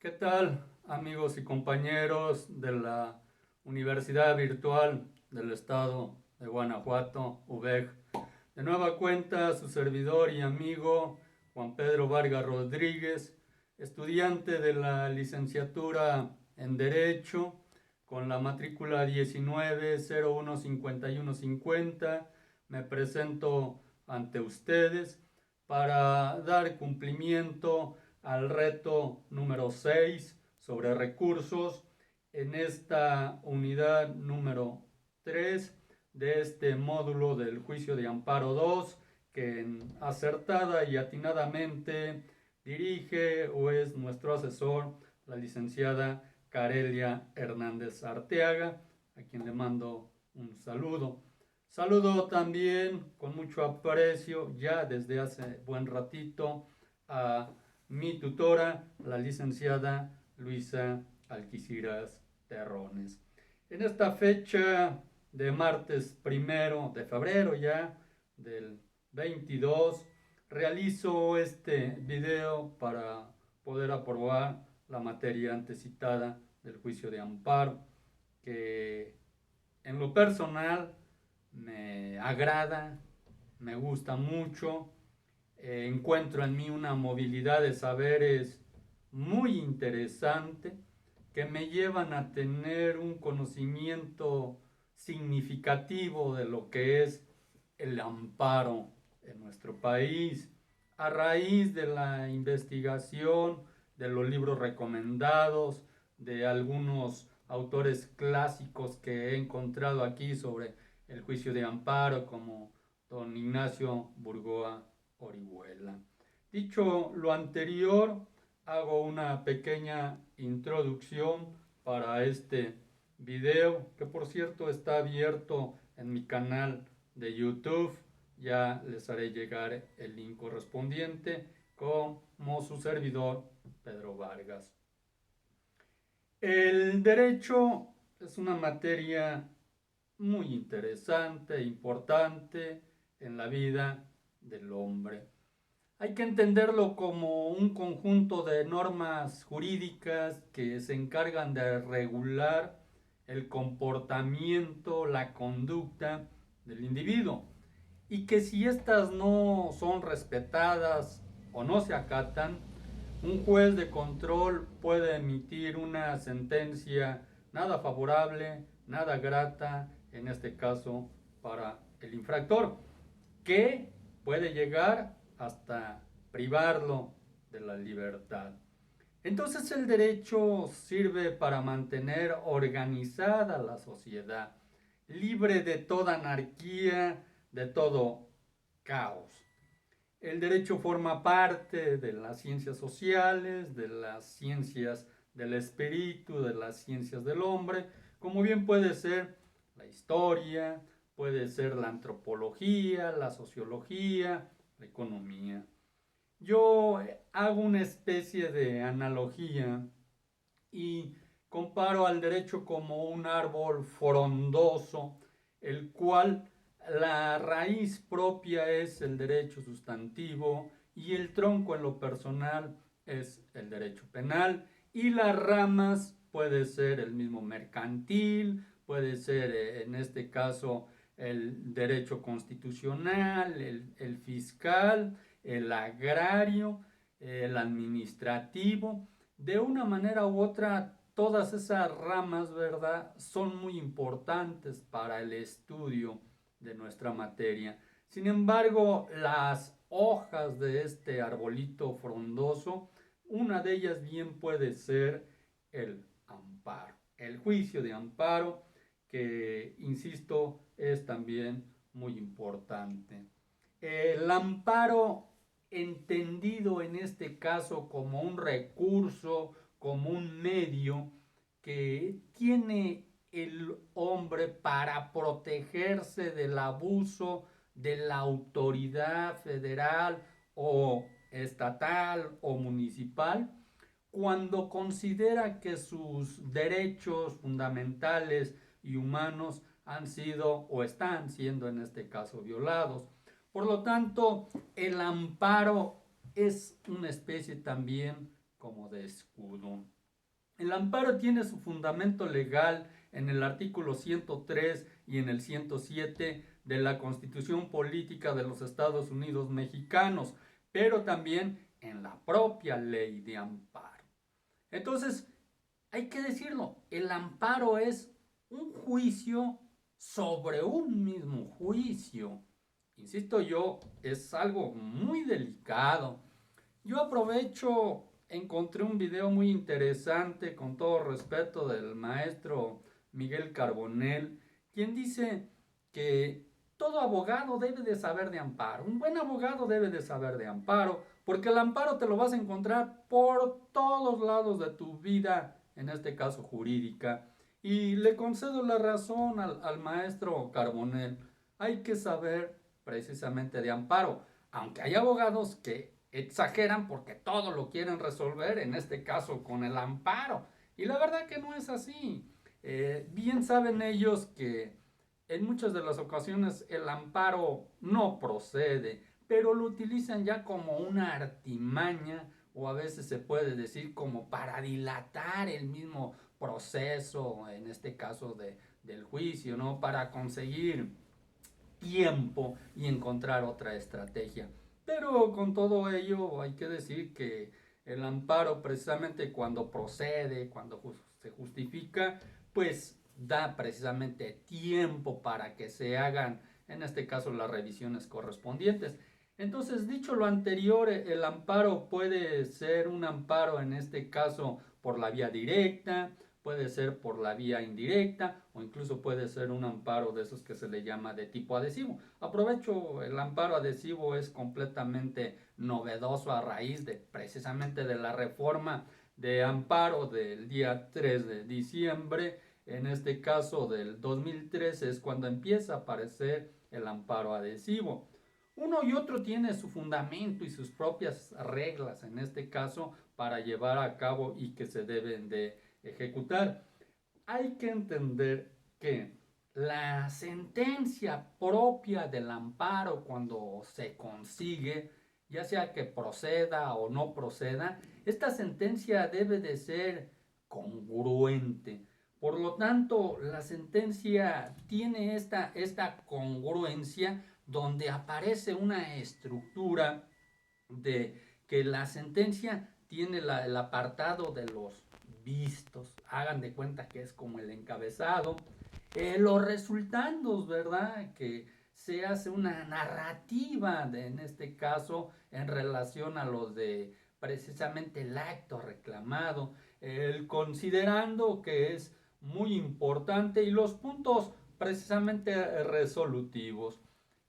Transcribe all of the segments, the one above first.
¿Qué tal, amigos y compañeros de la Universidad Virtual del Estado de Guanajuato, UVEG? De nueva cuenta, su servidor y amigo Juan Pedro Vargas Rodríguez, estudiante de la licenciatura en Derecho, con la matrícula 19015150, me presento ante ustedes para dar cumplimiento al reto número 6 sobre recursos en esta unidad número 3 de este módulo del juicio de amparo 2 que acertada y atinadamente dirige o es nuestro asesor la licenciada Carelia Hernández Arteaga, a quien le mando un saludo. Saludo también con mucho aprecio ya desde hace buen ratito a mi tutora, la licenciada Luisa Alquiciras Terrones. En esta fecha de martes 1 de febrero ya del 22, realizo este video para poder aprobar la materia antecitada del juicio de amparo, que en lo personal me agrada, me gusta mucho. Encuentro en mí una movilidad de saberes muy interesante que me llevan a tener un conocimiento significativo de lo que es el amparo en nuestro país. A raíz de la investigación, de los libros recomendados, de algunos autores clásicos que he encontrado aquí sobre el juicio de amparo, como don Ignacio Burgoa Orihuela. Dicho lo anterior, hago una pequeña introducción para este video, que por cierto está abierto en mi canal de YouTube. Ya les haré llegar el link correspondiente como su servidor Pedro Vargas. El derecho es una materia muy interesante e importante en la vida del hombre. Hay que entenderlo como un conjunto de normas jurídicas que se encargan de regular el comportamiento, la conducta del individuo, y que si éstas no son respetadas o no se acatan, un juez de control puede emitir una sentencia nada favorable, nada grata, en este caso para el infractor, que puede llegar hasta privarlo de la libertad. Entonces el derecho sirve para mantener organizada la sociedad, libre de toda anarquía, de todo caos. El derecho forma parte de las ciencias sociales, de las ciencias del espíritu, de las ciencias del hombre, como bien puede ser la historia, puede ser la antropología, la sociología, la economía. Yo hago una especie de analogía y comparo al derecho como un árbol frondoso, el cual la raíz propia es el derecho sustantivo y el tronco en lo personal es el derecho penal, y las ramas puede ser el mismo mercantil, puede ser en este caso el derecho constitucional, el fiscal, el agrario, el administrativo. De una manera u otra, todas esas ramas, ¿verdad?, son muy importantes para el estudio de nuestra materia. Sin embargo, las hojas de este arbolito frondoso, una de ellas bien puede ser el amparo, el juicio de amparo, que, insisto, es también muy importante. El amparo, entendido en este caso como un recurso, como un medio que tiene el hombre para protegerse del abuso de la autoridad federal o estatal o municipal, cuando considera que sus derechos fundamentales y humanos han sido o están siendo en este caso violados. Por lo tanto, el amparo es una especie también como de escudo. El amparo tiene su fundamento legal en el artículo 103 y en el 107 de la Constitución Política de los Estados Unidos Mexicanos, pero también en la propia ley de amparo. Entonces, hay que decirlo, el amparo es un juicio sobre un mismo juicio. Insisto yo, es algo muy delicado. Yo aprovecho, encontré un video muy interesante, con todo respeto, del maestro Miguel Carbonell, quien dice que todo abogado debe de saber de amparo. Un buen abogado debe de saber de amparo, porque el amparo te lo vas a encontrar por todos lados de tu vida, en este caso jurídica. Y le concedo la razón al maestro Carbonell. Hay que saber precisamente de amparo, aunque hay abogados que exageran porque todo lo quieren resolver, en este caso con el amparo. Y la verdad que no es así. Bien saben ellos que en muchas de las ocasiones el amparo no procede, pero lo utilizan ya como una artimaña, o a veces se puede decir como para dilatar el mismo proceso, en este caso del juicio, ¿no? Para conseguir tiempo y encontrar otra estrategia. Pero con todo ello hay que decir que el amparo, precisamente cuando procede, cuando se justifica, pues da precisamente tiempo para que se hagan, en este caso, las revisiones correspondientes. Entonces, dicho lo anterior, el amparo puede ser un amparo, en este caso, por la vía directa, puede ser por la vía indirecta, o incluso puede ser un amparo de esos que se le llama de tipo adhesivo. Aprovecho, el amparo adhesivo es completamente novedoso a raíz de precisamente de la reforma de amparo del día 3 de diciembre. En este caso del 2013 es cuando empieza a aparecer el amparo adhesivo. Uno y otro tiene su fundamento y sus propias reglas, en este caso, para llevar a cabo y que se deben de ejecutar. Hay que entender que la sentencia propia del amparo, cuando se consigue, ya sea que proceda o no proceda, esta sentencia debe de ser congruente. Por lo tanto, la sentencia tiene esta congruencia, donde aparece una estructura de que la sentencia tiene el apartado de los vistos. Hagan de cuenta que es como el encabezado. Los resultandos, ¿verdad? Que se hace una narrativa, en este caso, en relación a los de precisamente el acto reclamado, el considerando que es muy importante, y los puntos precisamente resolutivos.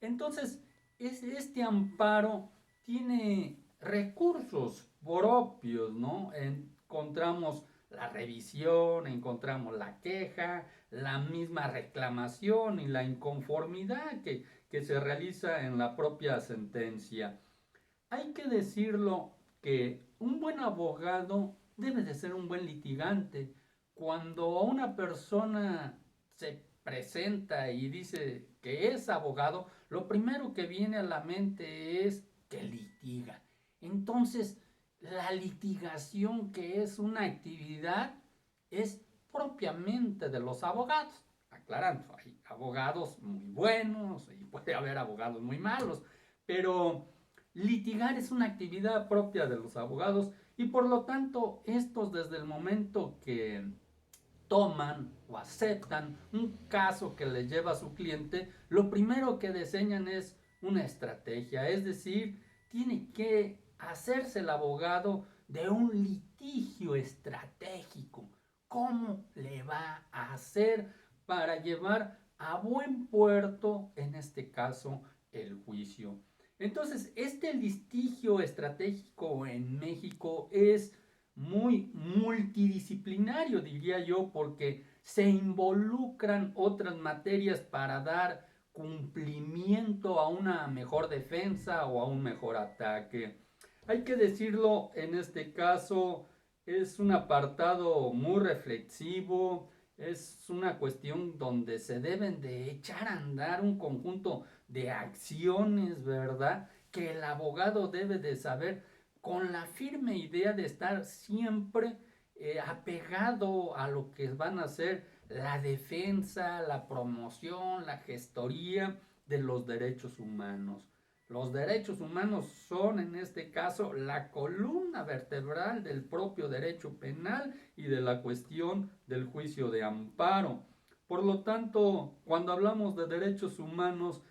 Entonces, este amparo tiene recursos propios, ¿no? Encontramos la revisión, encontramos la queja, la misma reclamación y la inconformidad que se realiza en la propia sentencia. Hay que decirlo que un buen abogado debe de ser un buen litigante. Cuando una persona se presenta y dice que es abogado, lo primero que viene a la mente es que litiga. Entonces, la litigación, que es una actividad, es propiamente de los abogados. Aclarando, hay abogados muy buenos y puede haber abogados muy malos, pero litigar es una actividad propia de los abogados, y por lo tanto estos, desde el momento que toman o aceptan un caso que les lleva a su cliente, lo primero que diseñan es una estrategia, es decir, tiene que hacerse el abogado de un litigio estratégico. ¿Cómo le va a hacer para llevar a buen puerto, en este caso, el juicio? Entonces, este litigio estratégico en México es muy multidisciplinario, diría yo, porque se involucran otras materias para dar cumplimiento a una mejor defensa o a un mejor ataque. Hay que decirlo, en este caso es un apartado muy reflexivo, es una cuestión donde se deben de echar a andar un conjunto de acciones, ¿verdad? Que el abogado debe de saber con la firme idea de estar siempre apegado a lo que van a ser la defensa, la promoción, la gestoría de los derechos humanos. Los derechos humanos son en este caso la columna vertebral del propio derecho penal y de la cuestión del juicio de amparo. Por lo tanto, cuando hablamos de derechos humanos,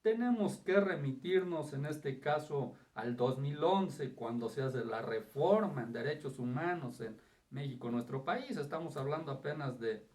tenemos que remitirnos en este caso al 2011, cuando se hace la reforma en derechos humanos en México, nuestro país. Estamos hablando apenas de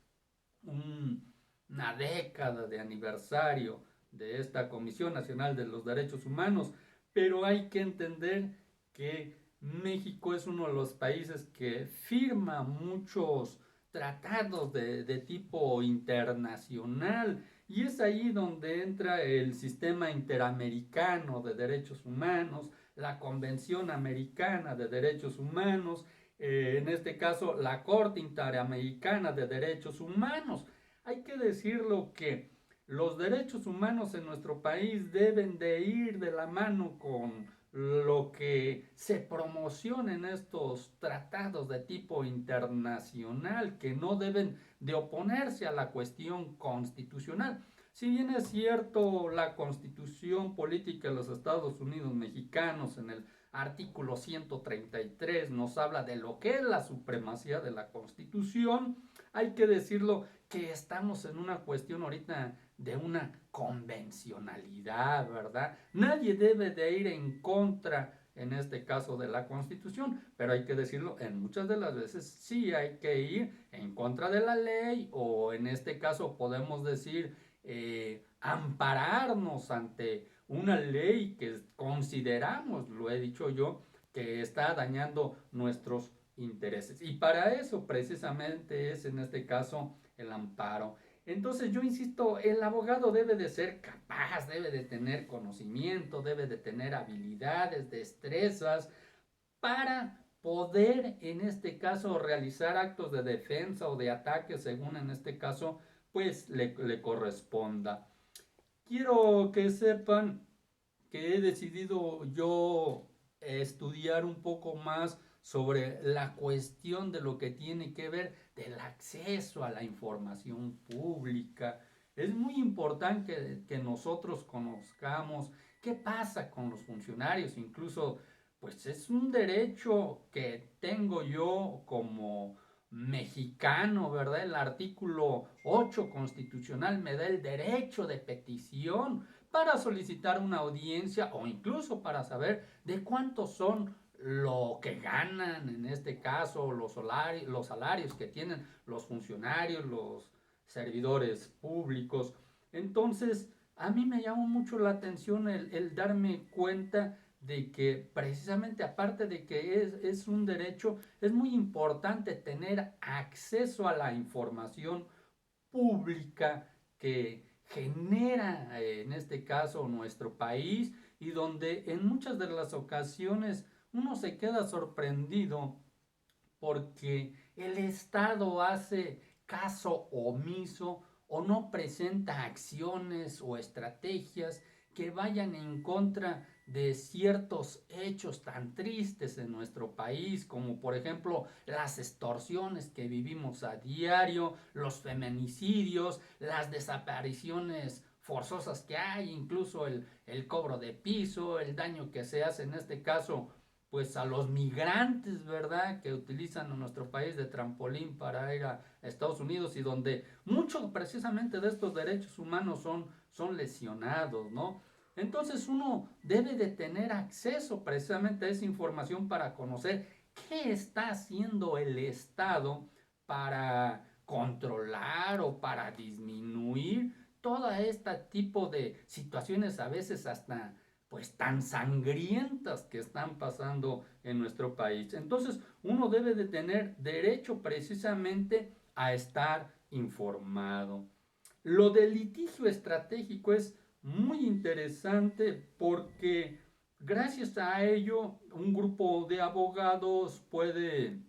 una década de aniversario de esta Comisión Nacional de los Derechos Humanos, pero hay que entender que México es uno de los países que firma muchos tratados de tipo internacional, y es ahí donde entra el sistema interamericano de derechos humanos, la Convención Americana de Derechos Humanos, en este caso la Corte Interamericana de Derechos Humanos. Hay que decirlo que los derechos humanos en nuestro país deben de ir de la mano con lo que se promociona en estos tratados de tipo internacional, que no deben de oponerse a la cuestión constitucional. Si bien es cierto, la Constitución Política de los Estados Unidos Mexicanos en el artículo 133 nos habla de lo que es la supremacía de la Constitución, hay que decirlo que estamos en una cuestión ahorita de una convencionalidad, ¿verdad? Nadie debe de ir en contra, en este caso, de la Constitución, pero hay que decirlo, en muchas de las veces sí hay que ir en contra de la ley, o en este caso podemos decir ampararnos ante una ley que consideramos, lo he dicho yo, que está dañando nuestros intereses. Y para eso precisamente es en este caso el amparo. Entonces yo insisto, el abogado debe de ser capaz, debe de tener conocimiento, debe de tener habilidades, destrezas para poder en este caso realizar actos de defensa o de ataque según en este caso pues le corresponda. Quiero que sepan que he decidido yo estudiar un poco más sobre la cuestión de lo que tiene que ver del acceso a la información pública. Es muy importante que nosotros conozcamos qué pasa con los funcionarios, incluso pues es un derecho que tengo yo como mexicano, ¿verdad? El artículo 8 constitucional me da el derecho de petición para solicitar una audiencia o incluso para saber de cuántos son lo que ganan, en este caso los salarios que tienen los funcionarios, los servidores públicos. Entonces, a mí me llamó mucho la atención el darme cuenta de que precisamente aparte de que es un derecho, es muy importante tener acceso a la información pública que genera en este caso nuestro país, y donde en muchas de las ocasiones uno se queda sorprendido porque el Estado hace caso omiso o no presenta acciones o estrategias que vayan en contra de ciertos hechos tan tristes en nuestro país, como por ejemplo las extorsiones que vivimos a diario, los feminicidios, las desapariciones forzosas que hay, incluso el cobro de piso, el daño que se hace en este caso pues a los migrantes, ¿verdad? Que utilizan a nuestro país de trampolín para ir a Estados Unidos, y donde muchos precisamente de estos derechos humanos son lesionados, ¿no? Entonces uno debe de tener acceso precisamente a esa información para conocer qué está haciendo el Estado para controlar o para disminuir todo este tipo de situaciones, a veces hasta pues tan sangrientas que están pasando en nuestro país. Entonces uno debe de tener derecho precisamente a estar informado. Lo del litigio estratégico es muy interesante porque gracias a ello un grupo de abogados puede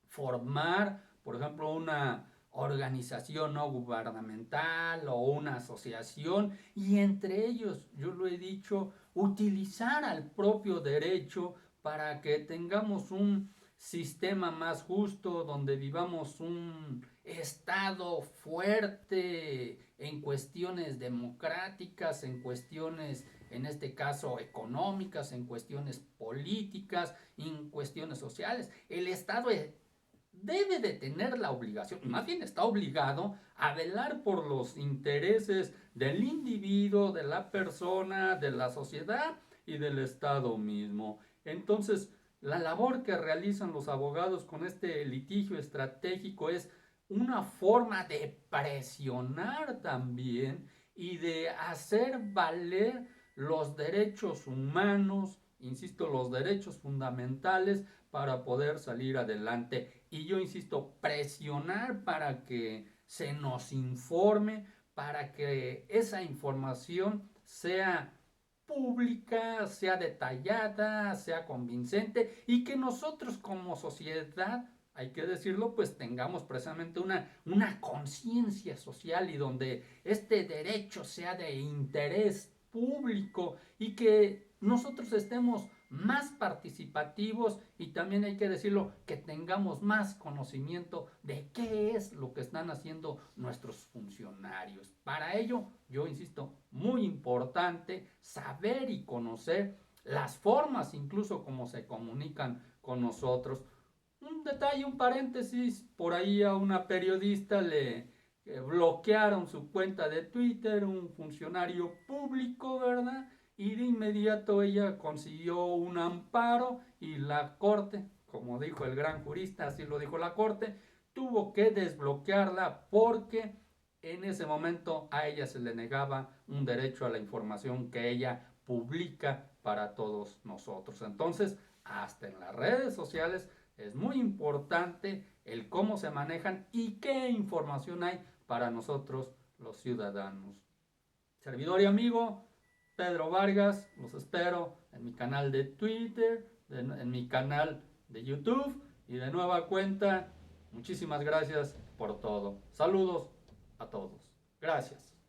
formar, por ejemplo, una organización no gubernamental o una asociación, y entre ellos, yo lo he dicho, utilizar al propio derecho para que tengamos un sistema más justo, donde vivamos un estado fuerte en cuestiones democráticas, en cuestiones, en este caso, económicas, en cuestiones políticas, en cuestiones sociales. El Estado debe de tener la obligación, más bien está obligado a velar por los intereses del individuo, de la persona, de la sociedad y del Estado mismo. Entonces, la labor que realizan los abogados con este litigio estratégico es una forma de presionar también y de hacer valer los derechos humanos, insisto, los derechos fundamentales para poder salir adelante. Y yo insisto, presionar para que se nos informe, para que esa información sea pública, sea detallada, sea convincente y que nosotros como sociedad, hay que decirlo, pues tengamos precisamente una conciencia social y donde este derecho sea de interés público y que nosotros estemos más participativos y también hay que decirlo, que tengamos más conocimiento de qué es lo que están haciendo nuestros funcionarios. Para ello, yo insisto, muy importante saber y conocer las formas incluso como se comunican con nosotros. Un detalle, un paréntesis, por ahí a una periodista le bloquearon su cuenta de Twitter, un funcionario público, ¿verdad? Y de inmediato ella consiguió un amparo y la corte, como dijo el gran jurista, así lo dijo la corte, tuvo que desbloquearla porque en ese momento a ella se le negaba un derecho a la información que ella publica para todos nosotros. Entonces, hasta en las redes sociales es muy importante el cómo se manejan y qué información hay para nosotros los ciudadanos. Servidor y amigo Pedro Vargas, los espero en mi canal de Twitter, en mi canal de YouTube y de nueva cuenta. Muchísimas gracias por todo. Saludos a todos. Gracias.